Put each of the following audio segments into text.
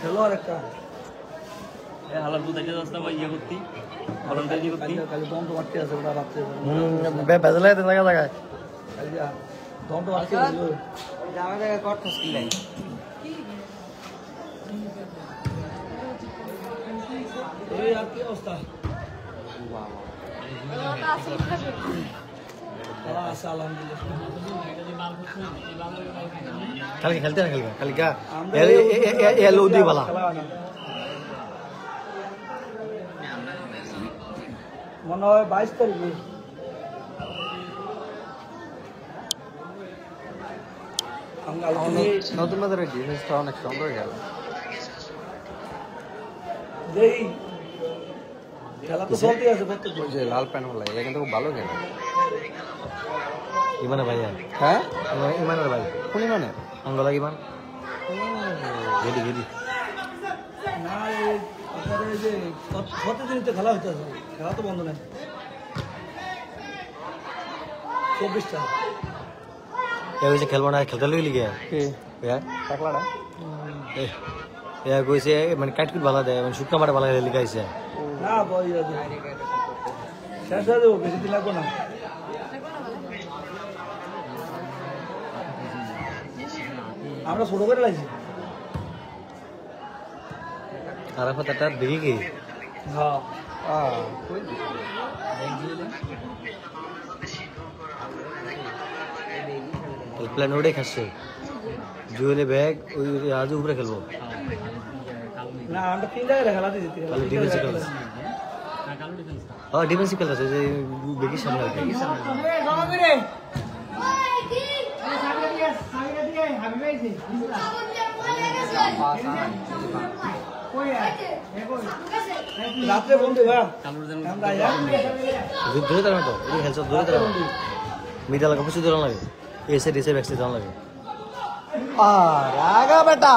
খেলোয়াড় একটা হালার দুধ এসে যাচ্ছে বা ইয়ে করতি ভলান্টারি করতি খালি দম তো মারতে আছে ওটা রাখতে বেজলাই তো জায়গা জায়গায় দম তো মারতে আছে জায়গা জায়গায় কট মুশকিল নাই এই আর কি অবস্থা খালি খেলতে না খেলবে খালি গা এলো দি বালা মনে হয় 22 তারিখে নতুন বাজারে ডিফেন্সটা অনেক স্ট্রং হয়ে গেল যেই খেলা তো চলতে আছে প্রত্যেকদিন যে লাল প্যান্ট হলো এটা কিন্তু খুব ভালো খেলে ইমানে ভাইয়া হ্যাঁ ইমানের ভাই কোন ইমানে অঙ্গলা ইমান গেদি গেদি না আপনার এই যে প্রতিদিন তো খেলা হইতেছে খেলা তো বন্ধ নেই 24টা এই যে খেলবো না খেলতে লইলি গে টাকলাটা কইছে মানে কাটকুট ভালো দেয় মানে শুকনা মাটা ভালো লিখাইছে না বই শেষ হয়ে যাবো বেশি দিন লাগবো না আমরা ছোট করে লাগছি আর কথাটা দেখি কি হ্যাঁ প্ল্যান ওটাই খাচ্ছে জুয়েলে ব্যাগ ওই আজ উপরে খেলবো না আমরা 3 জায়গায় খেলা দিয়েছি ডিফেন্সিভ খেলছে হ্যাঁ ডিফেন্সিভ খেলছে যে বেগি সামনে আর কি রাত্রে বন্ধু ভাই দূরে দাঁড়ানো তো এই খেলছে দূরে দাঁড়ানো মিডা লাগা কিছু দূরে লাগে এসে ডিসে ব্যাকসে দাঁড়ানো লাগে আর আগা বেটা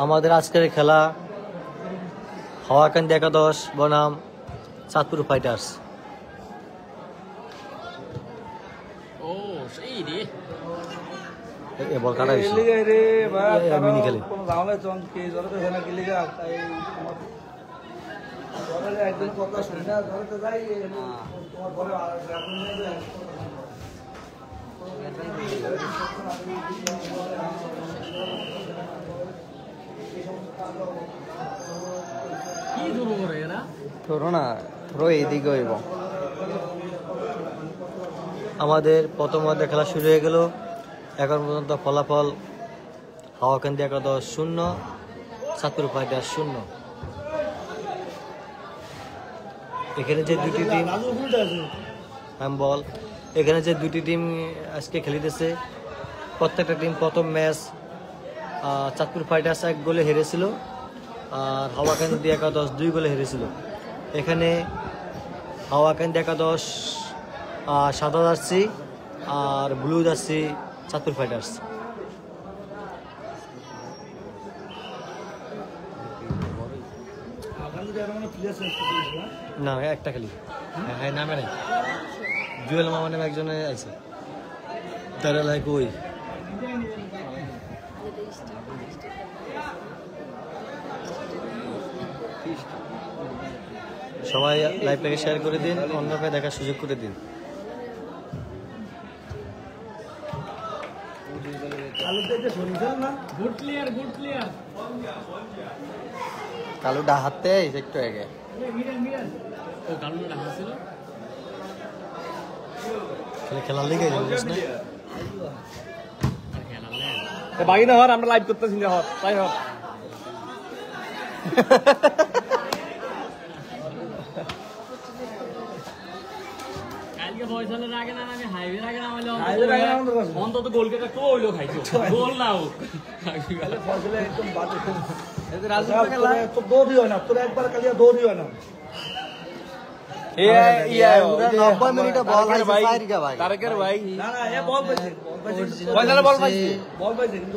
আমাদের আজকের খেলা হাওয়াকান্দি একাদশ বনাম চাঁদপুর ফাইটার্স বল কাটা মিনি খেলে একদিন কথা শুনে ঘরে তো যাই তোমার ঘরে কি ধরো করে এরা ধরো না ধরো এইদিকে হইব আমাদের প্রথম অর্ধে খেলা শুরু হয়ে গেল এখন পর্যন্ত ফলাফল হাওয়াকান্দি একাদশ 0 চাঁদপুর ফাইটার্স 0 এখানে যে দুটি টিম বল এখানে যে দুটি টিম আজকে খেলিতেছে প্রত্যেকটা টিম প্রথম ম্যাচ চাঁদপুর ফাইটার্স 1 গোলে হেরেছিল আর হাওয়াকান্দি একাদশ 2 গোলে হেরেছিল এখানে হাওয়াকান্দি একাদশ সাদা জার্সি আর ব্লু জার্সি চাঁদপুর ফাইটার্স না একটা খালি হ্যাঁ নামে নাই জুয়েল মামা নামে একজনে আছে তারা লাইক ওই সবাই লাইভটাকে শেয়ার করে দিন অন্যকে দেখার সুযোগ করে দিন কালু ডাহাতে একটু আগে খেলার লিগে বাকি না হর আমরা লাইভ করতেছি না হর তাই হর কালকে ফয়সালের আগে না আমি হাইওয়ের আগে নামাইলে অন্তত গোল কেটে তো হইলো খাইছো গোল না হোক ফয়সালে একদম বাজে রাজু তো দৌড়ই হয় না তোর একবার কালিয়া দৌড়ই হয় না পুরা 90 মিনিটে বল হাইছে সাইরিকা ভাই তারেকের ভাই না না এ বল পাইছে পয়সাটা বল পাইছে বল পাইছে কিন্তু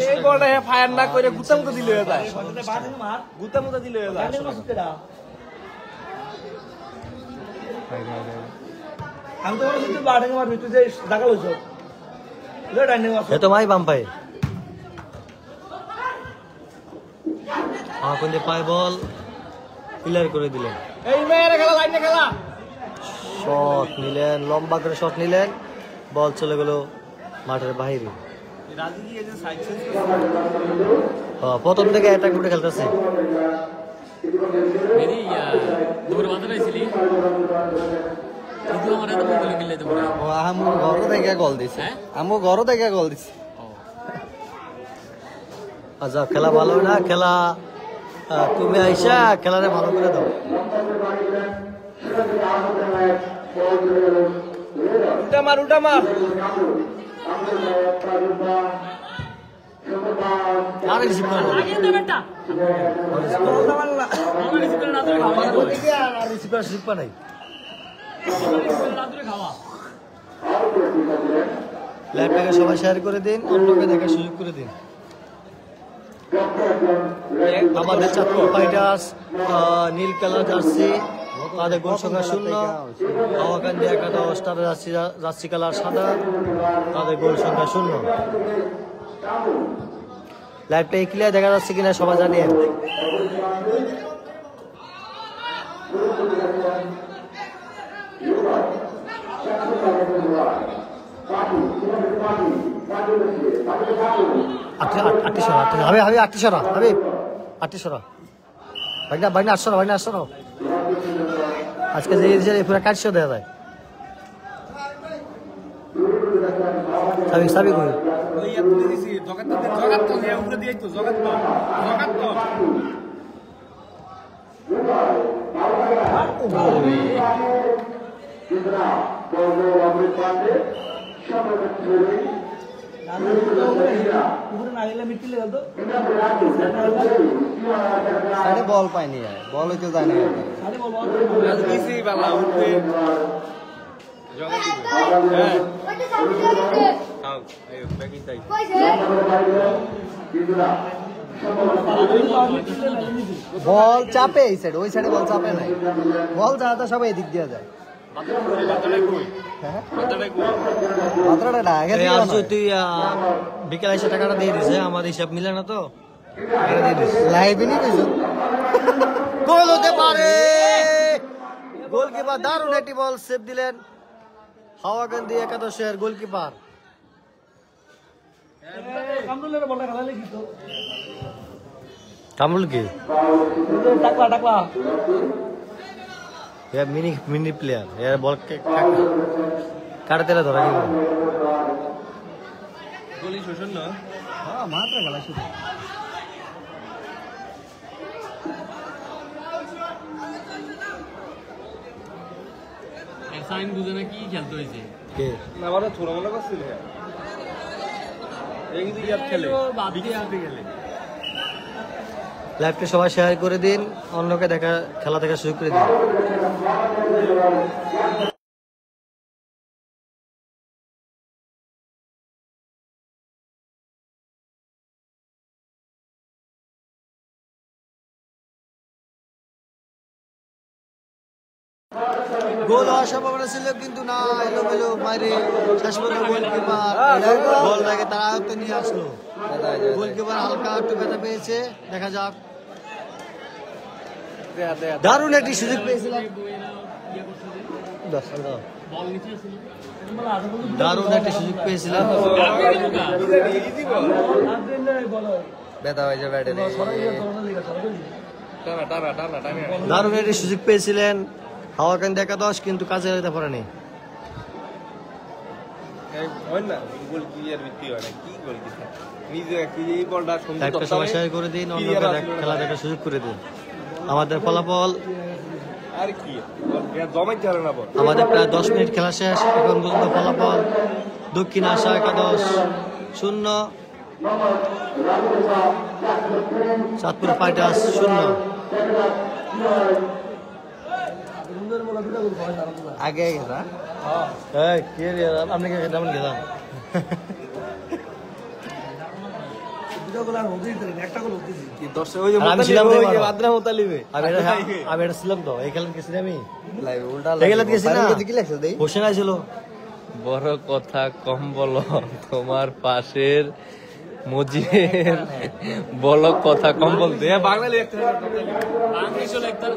এই বলটা ফায়ার না করে গুতাম তো দিলে যায় সত্যি বাদ মার গুতাম তো দিলে যায় ডাইনে মাসুতেরা আমি তো বলছি তুই বাড়ে মারবি তুই যে দাগা লইছো লে ডাইনে মাসু এ তো ভাই বাম পায়ে কোন যে পায় বল ক্লিয়ার করে দিলেন এই মেয়ের খেলা লাইনে খেলা শট নিলেন লম্বা করে শট নিলেন বল চলে গেল মাঠের বাইরে রাজু কি এই যে সাইড চেঞ্জ প্রথম থেকে অ্যাটাক করে খেলতেছে মেরি দুপুরে বাজার আইছিলি কিন্তু আমার এত বলে গেলে দুপুরে ও আমু ঘর থেকে গোল দিছে হ্যাঁ? আমু ঘর থেকে গোল দিছে আচ্ছা খেলা ভালো না খেলা তুমি আইসা খেলারে ভালো করে দাও উল্টা মার আর রিসিভ করে দাও আগে দে বেটা আমার রিসিভ করে না তুই খাওয়া আর রিসিভ করা শিখবা নাই খাওয়া ল্যাপটপে সবাই শেয়ার করে দিন অন্যকে দেখার সুযোগ করে দিন আমাদের চাঁদপুর ফাইটার্স নীল কালার জার্সি তাদের গোল সংখ্যা 0 হাওয়াকান্দি একাদশ তাদের জার্সি কালার সাদা তাদের গোল সংখ্যা 0 লাইভটা ক্লিয়ার দেখা যাচ্ছে কিনা সবাই জানিয়ে আজকে যে পুরো 800 দেওয়া যায় সাবিক কই ওই এত দিছি জগাত তো নিয়ে উপরে দিয়ে তো জগাত তো উপরে না গেলে মিটলে গেল তো সাইডে বল পাইনি বল হইতে যায় না সাড়ে বল বল দিছি বালা উঠবে জগাত দিবে হ্যাঁ আও এই ব্যাকিং তাই বল চাপে এই সাইড ওই সাইডে বল চাপে নাই বল যাতা সব এদিক দিয়ে যায় মাত্রাটা না আগে দিয়ে তুই বিকেল এসে টাকাটা দিয়ে দিছে আমাদের হিসাব মিলে না তো লাইভে নি কইছো গোল হতে পারে গোলকিপার দারুণ একটি বল সেভ দিলেন হাওয়াকান্দি একাদশের গোলকিপার কামরুলের বলটা খেলালে কি তো কামরুল কি টাকলা মিনি প্লেয়ার এর বল কাটতে ধরা কি গোলি শোষণ না হ্যাঁ মাত্র খেলা শুরু সাইন বুঝে না কি খেলতে হয়েছে কে না আমাদের ছোট মনে করছিল এই কিন্তু ইয়াত খেলে বাদ দিয়ে খেলে লাইভটা সবাই শেয়ার করে দিন অন্যকে দেখা খেলা দেখার সুযোগ করে দিন গোল হওয়ার সম্ভাবনা ছিল কিন্তু না এলোমেলো মাইরে শেষ পর্যন্ত গোলকিপার বলটাকে তার আয়ত্তে নিয়ে আসলো গোলকিপার হালকা একটু ব্যথা পেয়েছে দেখা যাক দারুণ একটি সুযোগ পেয়েছিলাম বল নিচে ছিল দারুণ একটি সুযোগ পেয়েছিলাম ব্যথা হয়েছে ব্যাটে দারুণ একটি সুযোগ পেয়েছিলেন হাওয়াকান্দি একাদশ কিন্তু কাজে যেতে পারেনি হয় না গোল কি আর ভিত্তি হয় না কি গোল কি নিজে কি এই বলটা সুন্দর একটা সময় শেয়ার করে দিন অন্যকে খেলা দেখার সুযোগ করে দিন আমাদের ফলাফল আর কি জমাই চলে না বল আমাদের প্রায় 10 মিনিট খেলা শেষ এখন পর্যন্ত ফলাফল দক্ষিণ আশা একাদশ 0 চাঁদপুর ফাইটার্স 0 দুটো গোল খাওয়াই না আগে গেছা এই কে রে আপনি কে কেমন গেলাম দুটো গোল আর হতেই দিলেন একটা গোল হতেই দিলেন কি দর্শক ওই যে আর আমি ছিলাম তো ওই যে এবারও। বাদরা মোতালিবে আমি এটা ছিলাম তো এই খেলা গেছি না আমি লাইভ উল্টা এই খেলা গেছি না কি লাগছে দেই হোসেন আইছিল বড় কথা কম বলো তোমার পাশের মজিদের বলো কথা কম বলতে বাঙালি একটা বাংলিশও লিখতার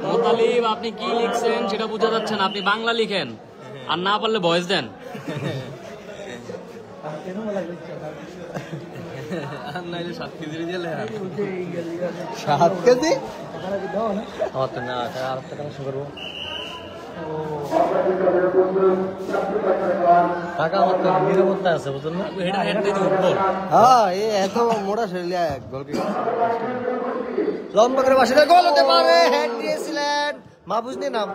মোতালিব আপনি কি লিখছেন সেটা বোঝা যাচ্ছে না, আপনি বাংলা লিখেন আর না পারলে ভয়েস দেন। কেন লাগবে নাইলে 7 কেজি দিলে এই গেলিগা 7 কেজি টাকা কি দাও না আমার তো না আর একটা কাজ করব টাকা আমার তো নিরাপত্তা আছে বুঝছেন না এটা হেড দিতে উঠবো হ্যাঁ এই এত মোটা শরীরে গোলকিপার লম্বা করে বাসিতে গোল হতে পারে হেড দিয়েছিলেন মাহফুজ নে নাম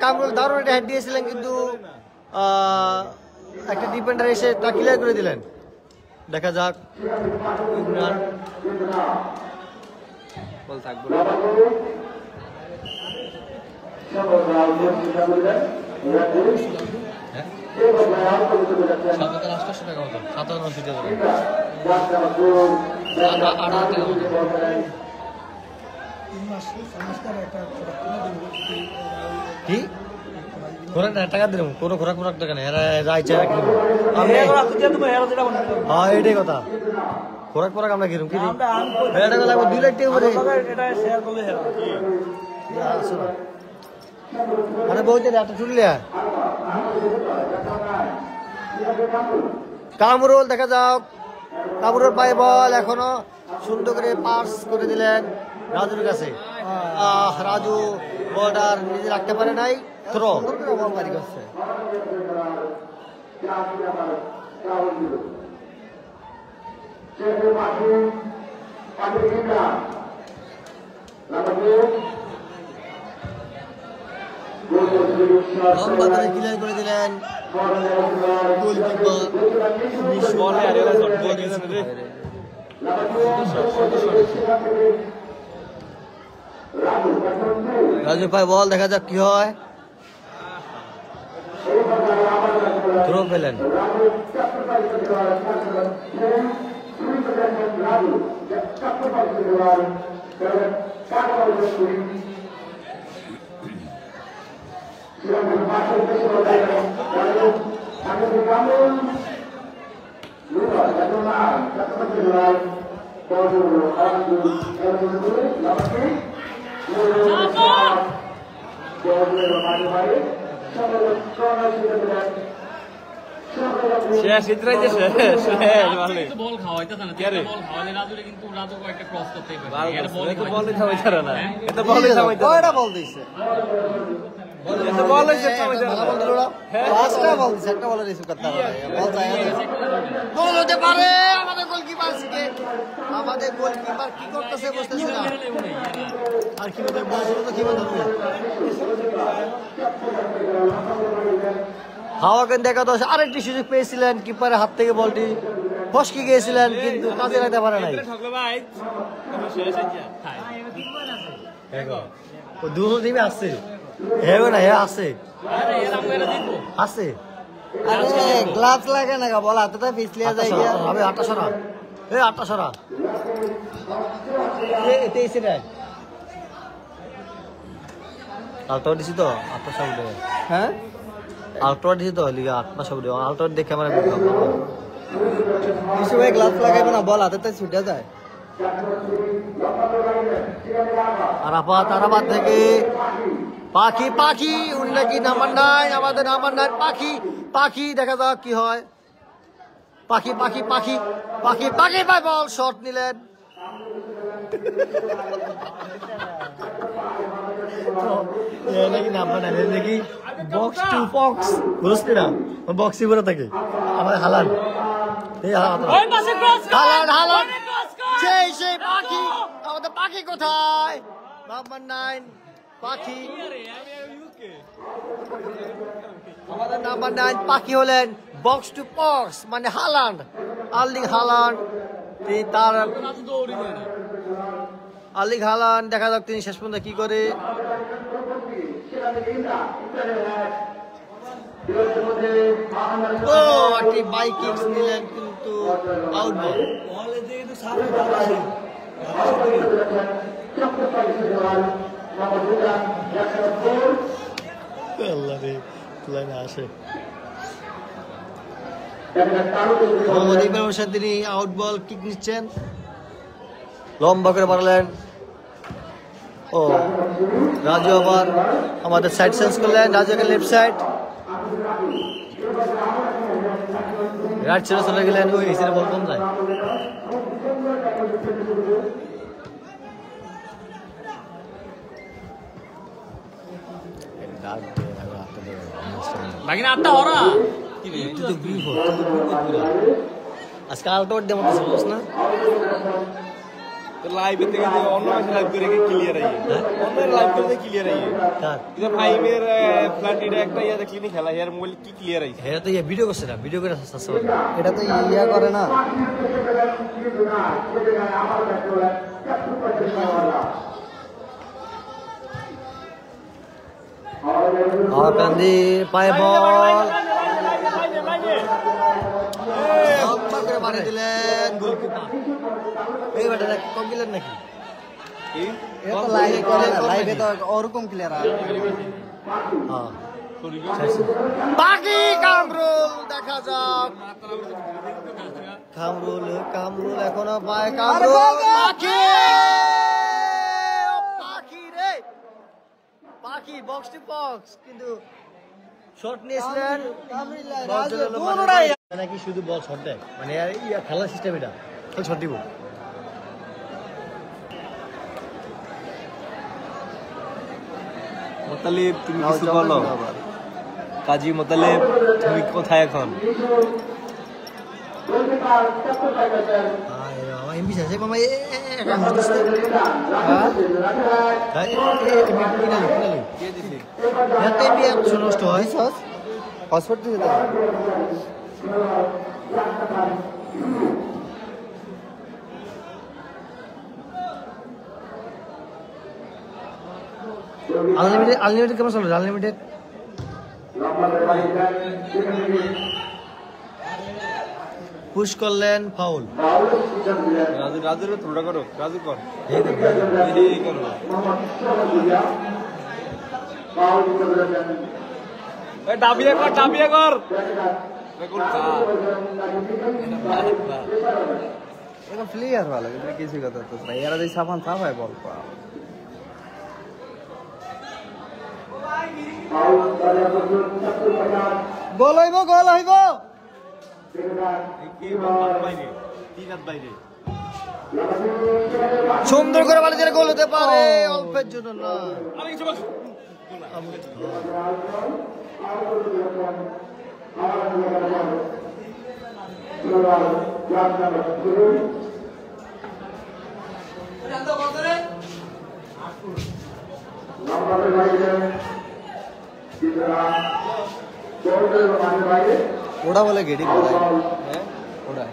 কামরুল দারুণ একটা হেড দিয়েছিলেন কিন্তু একটা ডিফেন্ডার এসে তা ক্লিয়ার করে দিলেন। দেখা যাক ইমরান বল থাকবো সংস্কার একটা কি খোরাক টাকা দিলাম কোনো খোরাক খোরাক টাকা নেই এরা রাইছে রাখলাম আমি এখন আজকে দিয়ে দেবো এর যেটা বলছিলাম হ্যাঁ এটাই কথা খোরাক খোরাক আমরা কিরম কি দিই আমরা আমি কই এটা লাগবে 2 লাখ টাকা করে এটা শেয়ার করলে হেরা আরে বলতে একটা চুললে কামরুল দেখা যাও কামরুল পায়ে বল এখনো সুন্দর করে পাস করে দিলেন রাজুর কাছে রাজু বলটার নিজে রাখতে পারে নাই থ্রো বল বাড়ি করছে লম্বা করে ক্লিয়ার করে দিলেন রাজু ভাই বল দেখা যাক কি হয় থ্রো পেলেন শেষ ইতরাই যে শেষ মানে বল খাওয়াইতেছে না, বল খাওয়ালে রাজুরে কিন্তু রাজু কয়েকটা ক্রস করতেই পারে। এটা বল তো বল দিতে হইতার না এটা বল দিতে হইতার কয়টা বল দিছে এটা বল হইছে ভালো বল দিল না পাঁচটা বল দিছে একটা বল রিসিভ করতে পারে বল চাই গোল হতে পারে আমাদের গোলকিপার সিকে আমাদের গোলকিপার কি করতেছে বুঝতেছি না আর কি বলতে বল তো কি বলতে হাওয়াকেন দেখা তো আরেকটি সুযোগ পেয়েছিলেন কিপারের হাত থেকে বলটি ফসকে গিয়েছিলেন কিন্তু কাজে লাগাতে পারে নাই ঠকলে ভাই শেষ হইছে ও দুটো টিমে আছে হেবে না হে আছে আরে এর আমরা এটা জিতবো। আছে আরে গ্লাভস লাগে না গা বল হাতে পিছলিয়া যায় গিয়া হবে 8টা সরা এই 8টা সরা এই 23 রে আলটো দিছি তো 8টা সাউন্ড হ্যাঁ আলটো দিছি তো লিগা 8টা সাউন্ড আলটো দেখে আমরা কিছু ভাই গ্লাভস লাগাইবে না বল হাতে ছুটে যায় আরাফাত থেকে পাখি পাখি উন্নতি নাম্বার 9 আমাদের নাম্বার 9 পাখি পাখি দেখা যাক কি হয় পাখি পাখি পাখি পাখি পাখি বাই বল শট নিলেন নাকি নাম্বার 9 দেখি বক্স টু বক্স বুঝতে না বক্সই করে থাকে আমাদের হালান এই ওই পাশে ক্রস কর, হালান হালান ওই ক্রস কর। সেই পাখি আমাদের পাখি কোথায় নাম্বার 9 পাখি আমাদের নাম্বার 9 পাখি হলেন বক্স টু বক্স মানে হালান্ড আর্লিং হালান্ড তার রাজু দৌড়ি দেয় না। আর্লিং হালান্ড, দেখা যাক তিনি শেষ পর্যন্ত কি করে। ও একটি বাইক কিক্স নিলেন কিন্তু আউট বল। বল এদিকে কিন্তু সামনে বল আছে। আল্লাহ রে, লাইনে আসে মোহাম্মদ ইকবাল হোসেন, তিনি আউট বল কিক নিচ্ছেন, লম্বা করে পারলেন। ও রাজু আবার আমাদের সাইড চেঞ্জ করলেন, রাজুকে লেফট সাইড, রাইট সাইডে চলে গেলেন। ওই হিসেবে বল কম যায়। বাকি না আটটা হরা আজকে আলটোয়ার দিয়ে মতো বুঝছ না লাইভ থেকে অন্য মাসে লাইভ করে ক্লিয়ার আইয়ে অন্য লাইভ করে ক্লিয়ার আইয়ে কার এটা ফাইভের ফ্ল্যাটিটা একটা ইয়া দেখলি নি খেলা ইয়ার মোবাইল কি ক্লিয়ার আইছে এটা তো ভিডিও করছে না, ভিডিও করে আসছে। এটা তো ইয়া করে না। কান্দি পায়ে বল বানিয়ে দিলেন গোলকিপার। এই ব্যাটা কম দিলেন নাকি? এটা তো লাইভে করে না, লাইভে তো ওরকম ক্লিয়ার আর হ্যাঁ বাকি কামরুল, দেখা যাক কামরুল এখনো পায়। কামরুল পাখি, পাখি রে পাখি, বক্স টু বক্স, কিন্তু শট নিয়েছিলেন নাকি শুধু বল শট দেয়, মানে খেলার সিস্টেম এটা শট দিব। মোতালিব তুমি কিছু বলো, কাজী মোতালিব তুমি কোথায় এখন? এমবি আছে মামা, নষ্ট হয়। হসপিটাল যেতে আনলিমিটেড কেমন চলবে? আনলিমিটেড পুশ করলেন, ফাউল। রাজুর থ্রোটা করো, রাজু কর ডাবিয়া কর এটা প্লেয়ার ভালো, এটা কিছু কথা তো না। এরা যদি সাবান সাফ হয় বল পা গোল হইব, গোল হইব। সুন্দর করে বাড়ি গোল হতে পারে, অল্পের জন্য না। ওটা বলে গেডি কোথায়? ওটা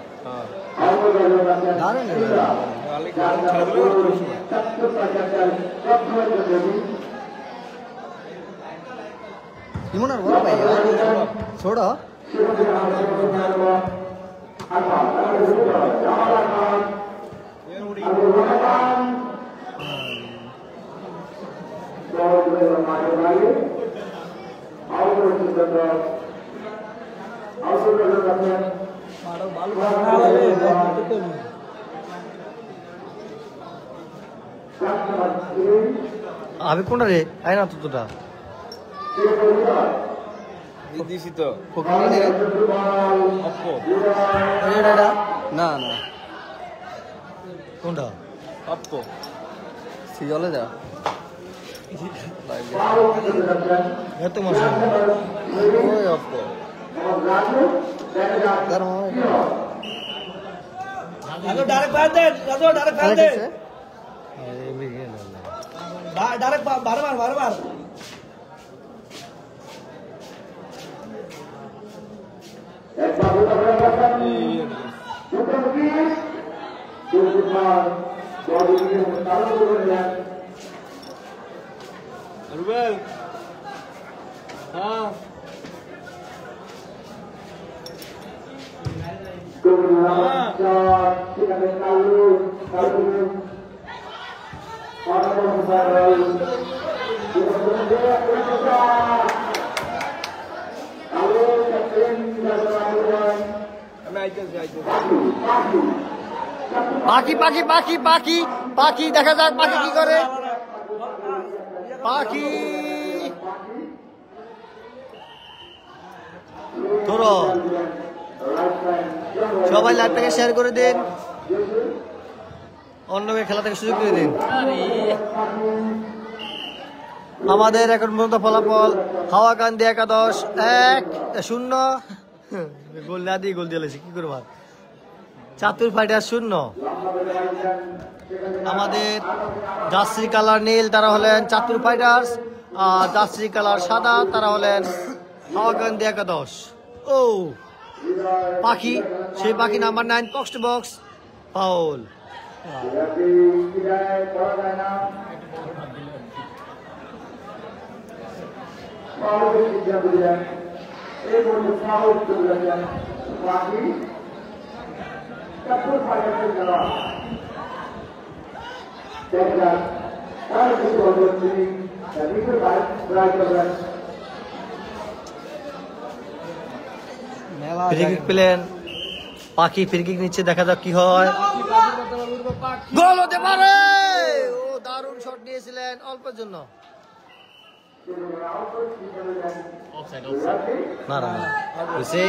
দারুণ ইমনার বড় ভাই ছোড়ো আমি কোনটা রে আয় না তোটা দিছি তো না না কোনটা অপ্পো সিজলে যা এত মজা ওই অপ্পো তার মামা রাজু ডাইরেক্ট ফায়ার দে, রাজু ডাইরেক্ট ফায়ার দে, ডাইরেক্ট বারবার রুবেল হ্যাঁ পাখি পাখি পাখি পাখি পাখি দেখা যাক পাখি কি করে পাখি ধরো সবাই লাইভটাকে শেয়ার করে দিন অন্যকে খেলা থেকে সুযোগ করে দিন আমাদের এখন পর্যন্ত ফলাফল হাওয়াকান্দি 11-1 গোল না দিয়ে গোল দিয়েছে কি করবো চাতুর ফাইটার 0 আমাদের জার্সি কালার নীল তারা হলেন চাতুর ফাইটার্স আর জার্সি কালার সাদা তারা হলেন হাওয়াকান্দি 11 ও পাখি সেই Pakhi number 9 box to box foul free kick পেলেন পাখি ফ্রি কিক নিচ্ছে দেখা যাক কি হয় গোল হতে পারে ও দারুণ শট নিয়েছিলেন অল্পের জন্য অফসাইড অফসাইড না না না সে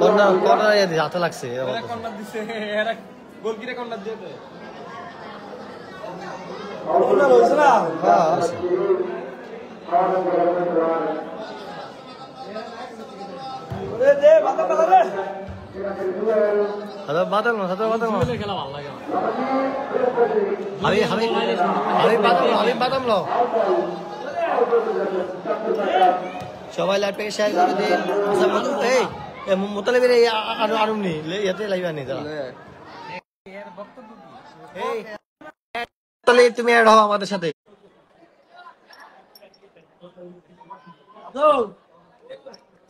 কর্নার কর্নার হাতে লাগছে কর্নার দিছে এরা গোল কিরে কর্নার দিয়েছে কর্নার হয়েছে না ওরে দে মাথা পালা রে সাদা বাদল না সাদা বাদল না খেলা ভালো লাগে আমি বাদাম লো সবাই লাইভটাকে শেয়ার করে দিন এই মোতালেবের এই আরুমনি ইয়াতে লাইভ আনি যারা এই তাহলে তুমি অ্যাড হও আমাদের সাথে তো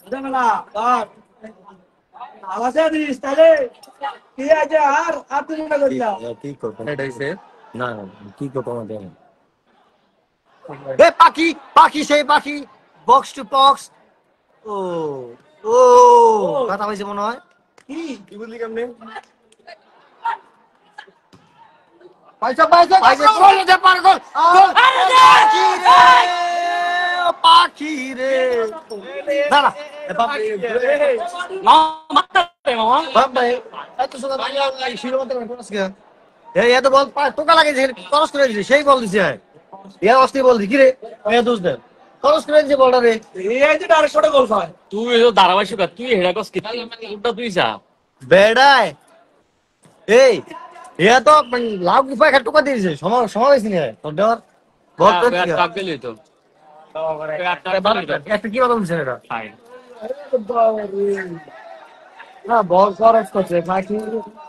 জানা আর আওয়াজে দিস তাহলে কি আছে আর তুমি না করিয়া কি করব এটা হইছে না কি করব আমাদের পাখি সেই পাখি বক্স টু বক্স ও ও কথা হইছে মনে হয় কি বুঝলি কেমনে পয়সা গোল দে পার গোল পাখি রে না না বাবা এত সুন্দর এই শিরো মত ক্রস কে এ তো বল টোকা লাগে যে ক্রস করে দিছে সেই বল দিছে এ অস্তি বল দি কি রে এ দোষ দে ক্রস করে দিছে বলটা রে এই যে ডাইরেক্ট শটে গোল খায় তুই তো ধারাবাহিক তুই হেডা কস কি উল্টা তুই যা বেড়ায় এই এ তো লাভ উপায় খাট টোকা দিয়েছে সময় হইছে না তোর দেওয়ার বল তো কাক গেলি তো একটা কি কথা বলছেন এটা না বল খরচ করছে বাকি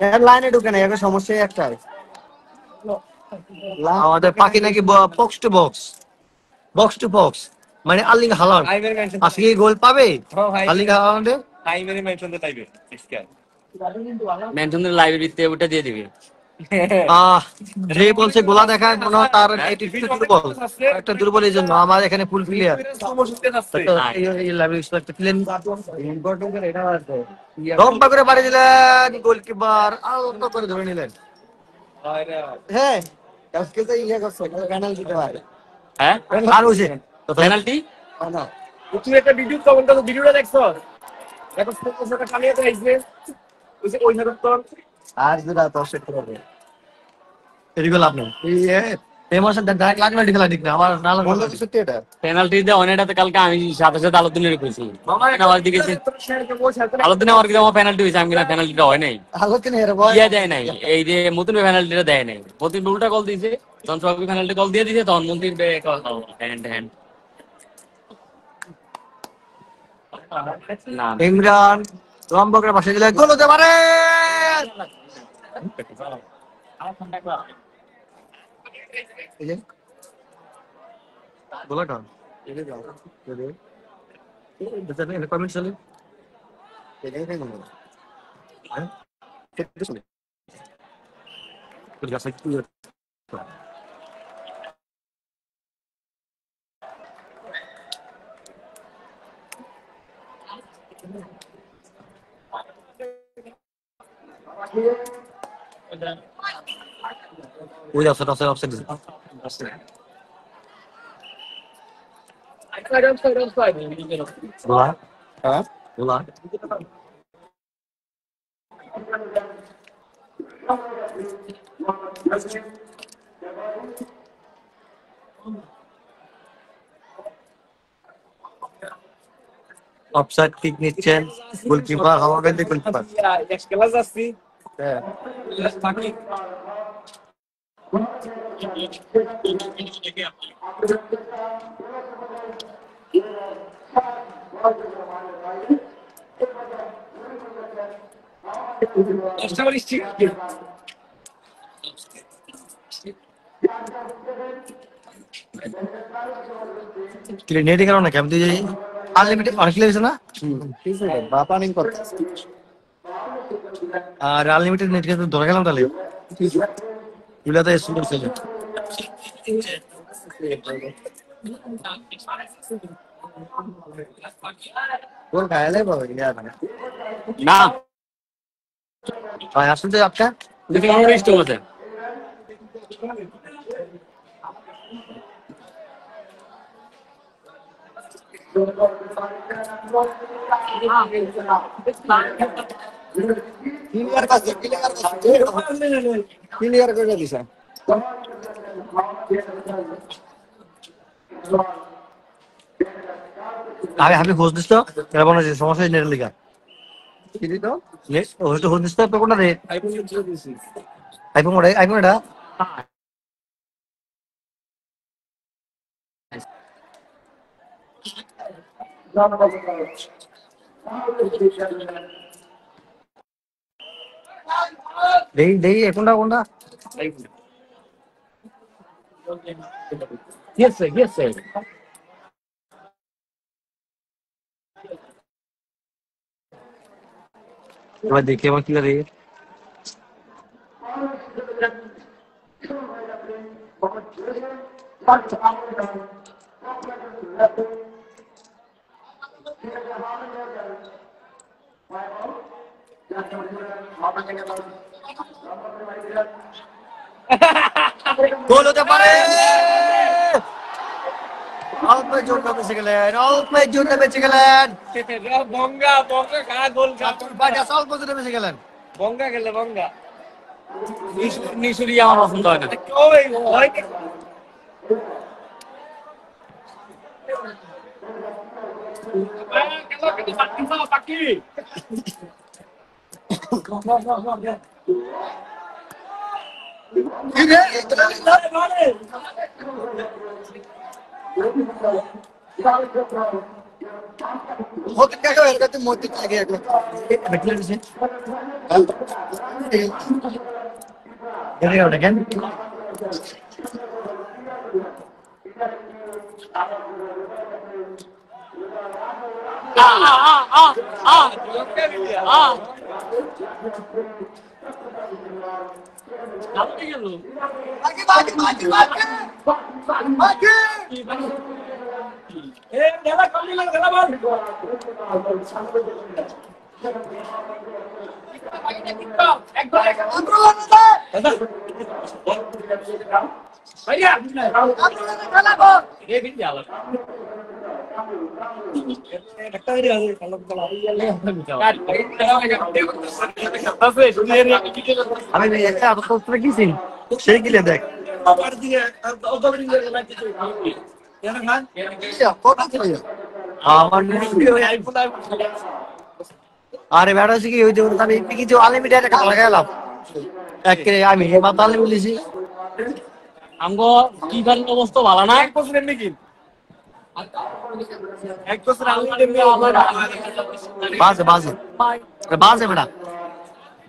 এর লাইনে ঢুকে না এর সমস্যা একটাই আমাদের পাখি নাকি বক্স টু বক্স মানে আর্লিং হালান্ড আজকে গোল পাবে আর্লিং হালান্ডে মেনশনের লাইব্রেরিতে ওটা দিয়ে দিবি রে বলছে গোলা দেখায় মনে হয় তার দুর্বল একটা দুর্বল এই জন্য আমার এখানে ফুল ক্লিয়ার লম্বা করে বাড়ি দিলেন গোলকিপার আলতো করে ধরে নিলেন হ্যাঁ হ্যাঁ আর হয়েছে পেনাল্টি তুই একটা ভিডিও কমেন্ট করো ভিডিওটা দেখছো দেখো সেটা কালিয়ে দেখাইছে ওই না তোর আর যেটা তো সেট করবে এদিকে লাভ নেই এমোশন ডাইরেক্ট লাগলে খেলা ঠিক না আমার না লাগলে সত্যি এটা পেনাল্টি দিয়ে অনেকটাতে কালকে আমি সাথে সাথে আলোচনা করেছি আমার দিকে আলোচনা আমার কিন্তু আমার পেনাল্টি হয়েছে আমি কিনা পেনাল্টিটা হয় নাই আলোচনা হেরে বল ইয়া দেয় নাই এই যে মতুন পেনাল্টিটা দেয় নাই মতুন উল্টা কল দিয়েছে যখন সবাই পেনাল্টি কল দিয়ে দিয়েছে তখন মন্দির হ্যান্ড না ইমরান লম্বা করে পাশে দিলে গোল হতে পারে এই যে গোলাটা এটা দাও এটা কমেন্ট চলে এটা কেন বলো হ্যাঁ এটা শুনে তোর কাছে কি ওই অফসাইড অফসাইড অফসাইড গোলা হ্যাঁ গোলা অফসাইড কিক নিচ্ছেন গোলকিপার হাওয়াগান্দি গোলকিপার এক ক্লাস আসছি হ্যাঁ বাকি নেটে কেন না ক্যাম্প দিয়ে যাই আনলিমিটেড অনেক লেগেছে না বাপানিং করতে আর আনলিমিটেড নেট কিন্তু ধরে গেলাম তাহলে এগুলাতে সুন্দর ছিল गोल खाया बाबा यार না भाई আসলে आपका দেখি আমার স্টপ আছে क्लियर করে দিছে আমি আমি খোঁজ দিস তো এরা মনে হচ্ছে সমস্যা নেটের লিগা কি দিতো নেট হয়তো খোঁজ দিস তো তো কোনটা রে আইফোন দিয়ে দিছি আইফোন এটা দেই দেই কোনটা কোনটা Yes sir, yes sir. এবার দেখি আমার কি করে গোল হতে পারে অল্পের জন্য বেঁচে গেলেন অল্পের জন্য বেঁচে গেলেন বঙ্গা বঙ্গা খা গোল খা অল্প জন্য বেঁচে গেলেন বঙ্গা খেলে বঙ্গা নিশুরি আমার পছন্দ হয় না ওই ওই পাকি होते क्या कर रहे थे मोती आ गया बैठने से क्या क्या আপনি গেল এ খেলা কমলি না খেলা বল ভাইয়া খেলা বল এ বিন যাও একটা হয়ে গেছে খেলা খেলা আমি একটা আপাতত কিছি সেই গিলে দেখ আবার দিকে অত দিকে লাগছে এর খান আমার আইফোন আরে বেড়া হচ্ছে কি ওই যে আমি কিছু আনলিমিটেড একটা লাগাইলাম একে আমি মাত্র আনলিমিটেড লিছি আমগো কি ধরনের অবস্থা ভালো না এক বছরের নাকি এক বছর আনলিমিটেড আমার বাজে বাজে বাজে বেটা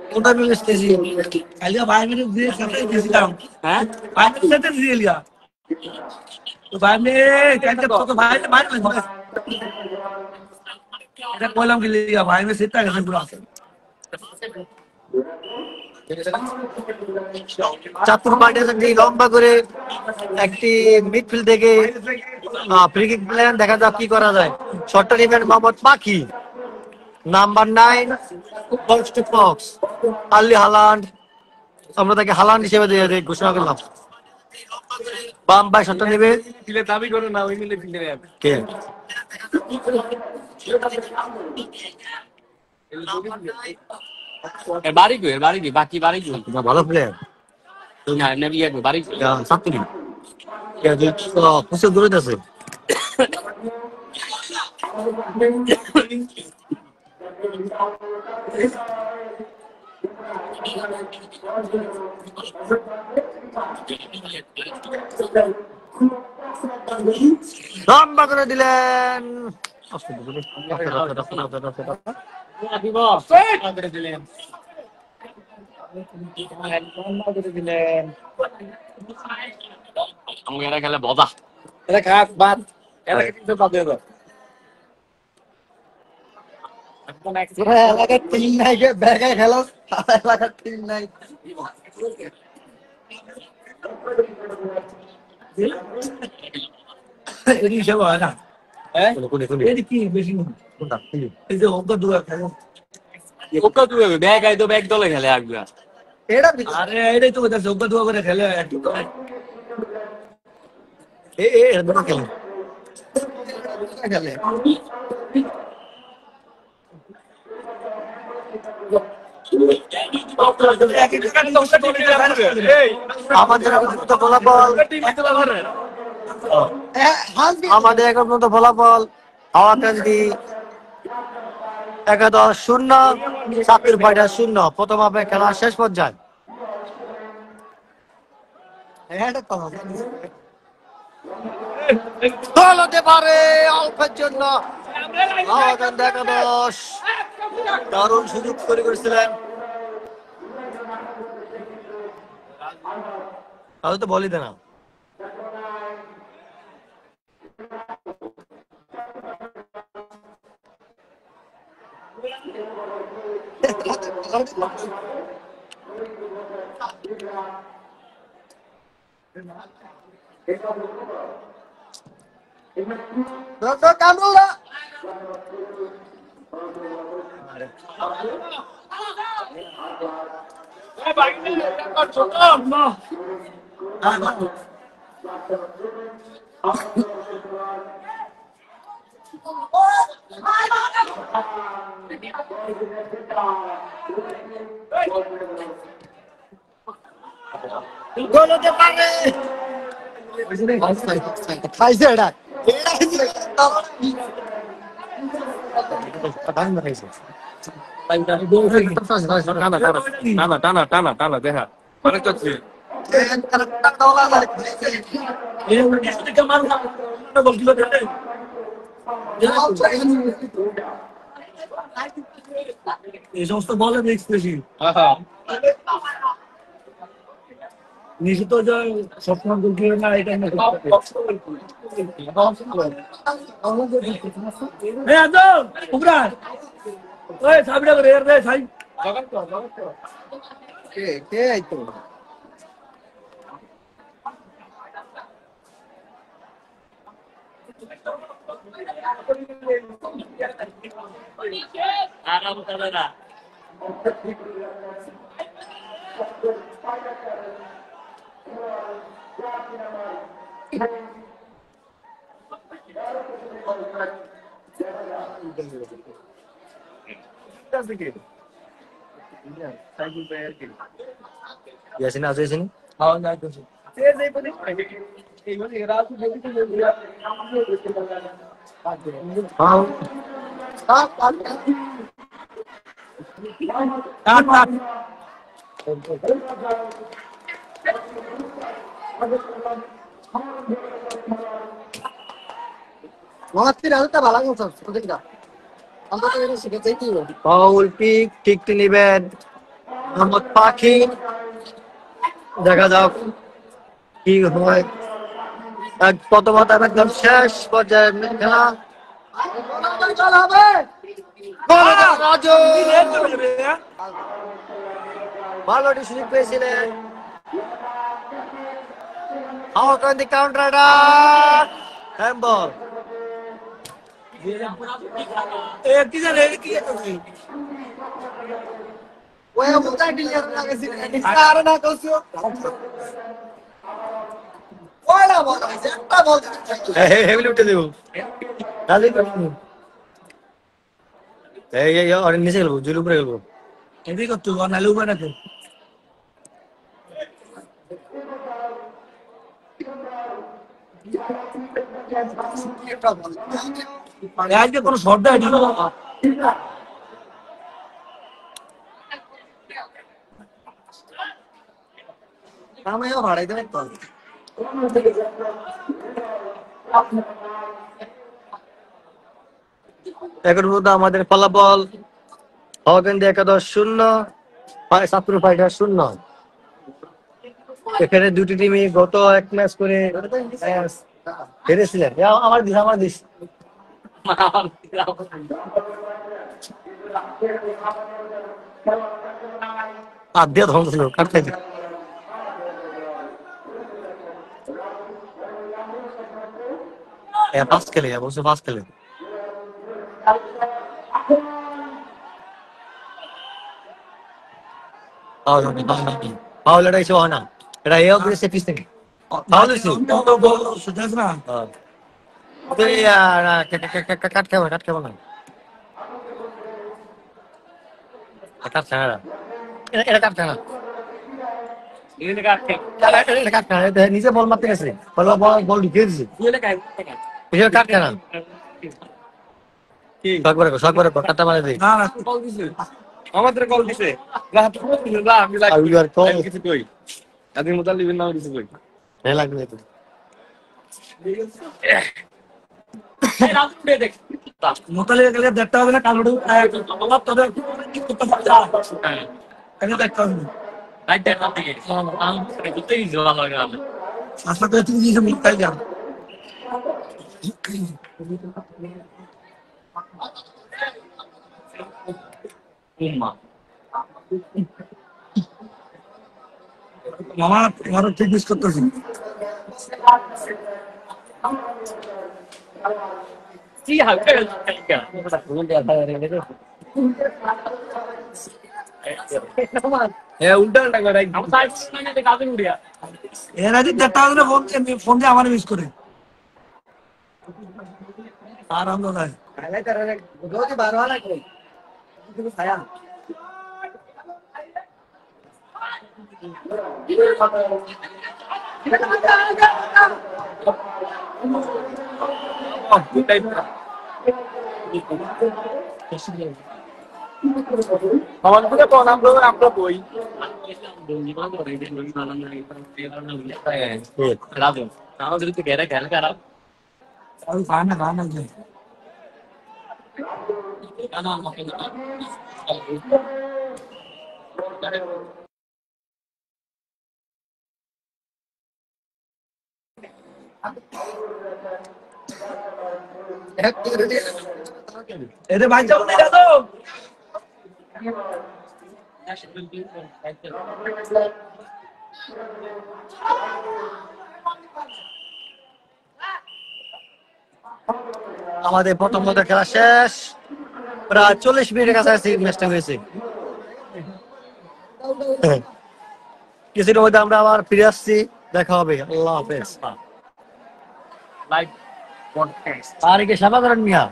কোনটা মিলেছি কালিয়া ভাই মিনিট দিয়ে সাথে দিয়েছিলাম হ্যাঁ ভাই মিনিট সাথে দিয়ে লিয়া তো ভাই আমি কালকে তো ভাই ভাই এটা কইলাম কি লিগা ভাই আমি সেটা গেছে পুরো আছে চাঁদপুর পার্টিয়াস একটি লম্বা করে একটি মিডফিল্ড থেকে ফ্রি কিক প্লেন, দেখা যাক কি করা যায়। শটটা নেবেন Mohammad Pakhi, number 9 box to box, আর্লি হালান্ড, আমরা তাকে হালান্ড হিসেবে ঘোষণা করলাম। বাম ভাই শটটা নেবে ফিলে দাবি করো না ওই মিলে ফিলে কে? বাড়ি গো বাড়ি গো বাকি বাড়ি গো ভালো প্লেয়ার না এমনি বিয়ে গো বাড়ি ছাত্রী প্রচুর দূরে আছে। লম্বা করে দিলেন, আমাকে এরা খেলে বদা এটা খাস বাদ এটা কিন্তু বাদ দিয়ে দাও এলাকার টিম নাই, ব্যাগায় খেলো এলাকার টিম নাই। এটি হিসাব হয় না হ্যাঁ এটি কি বেশি এই যে অঙ্ক দুয়া খেলো ওকে তুই ব্যাগ আই তো ব্যাগ দলে খেলে আসবে এটা আরে এটাই তো কথা অঙ্ক দুয়া করে খেলে একটু খেলে খেলে আমাদের এখন পর্যন্ত ফলাফল হাওয়াকান্দি 11-0, চাঁদপুর পাইটার্স 0। প্রথম হাফে খেলার শেষ পর্যায়ে গোল হতে পারে অল্পের জন্য। হাওয়াকান্দি 11, দারুণ সুযোগ তৈরি করেছিলেন, তাহলে তো বলি না। কামরুল্লাহ গোল হতে পারে, খাইছে এটা টানা টানা টানা টানা দেখা অনেক চাচ্ছি এই সমস্ত বলে দেখতেছি নিশ্চিত সবসময় বলছি না এটা সাবিটা করে রে সাই কে আইতো আরাম করে না ইয়াসিন আছে ইয়াসিন খাওয়া যায় তো ফাউল পিক ঠিকটি নিবেন মোহাম্মদ পাখি, দেখা যাক কি হয়। প্রথমত একদম শেষ পর্যায়ে খেলা রাজু ভালো সুযোগ পেয়েছিলেন কাউন্টার অ্যাটাক হ্যান্ডবল হেভিলি উঠে দেবো নিচে গেলবো জুল উপরে গেলবো এদিকে করতে নালে উপরে রাখো আজকে কোনো শর্ট দেয় আমিও ভাড়াইতে পারতাম এখন পর্যন্ত আমাদের ফলাফল হকেন্দ্র 11-0 সাতপুর ফাইটার 0 এখানে দুটি টিমই গত এক ম্যাচ করে হেরেছিলেন আমার দিস আদ্যা ধ্বংস ছিল কাটতে ফার্স্ট খেলে অবশ্যই ফার্স্ট খেলে পাউলাটা এসে হয় না এটা এও করেছে পিস থেকে পাউল হয়েছে না কাট খাবো না কাটছে না এটা কাটছে না নিজে বল মারতে গেছে বল ঢুকিয়ে দিছে কাটছে না শখ করে কাটটা মারে দিই আমাদের কল দিছে কিছু কই আপনি মোতালিবের নাম কিছু কই লাগবে মোতালিবে গেলে দেখতে হবে না কালো তবে দেখতে হবে আশা করে তুমি কিছু মিথ্যাই যাও মামা তোমারও ঠিক মিস করতেছি এর আগে দেড়টা ফোন দিয়ে আমার মিস করে আর আমরা নাই আমরা বই গানা যায় এদের ভাই যাবো না তো আমাদের প্রথম খেলা শেষ প্রায় 40 মিনিটের কাছাকাছি ম্যাচটা হয়েছে কিছুদিনের মধ্যে আমরা আবার ফিরে আসছি দেখা হবে আল্লাহ হাফেজ আর কি সাবান মিয়া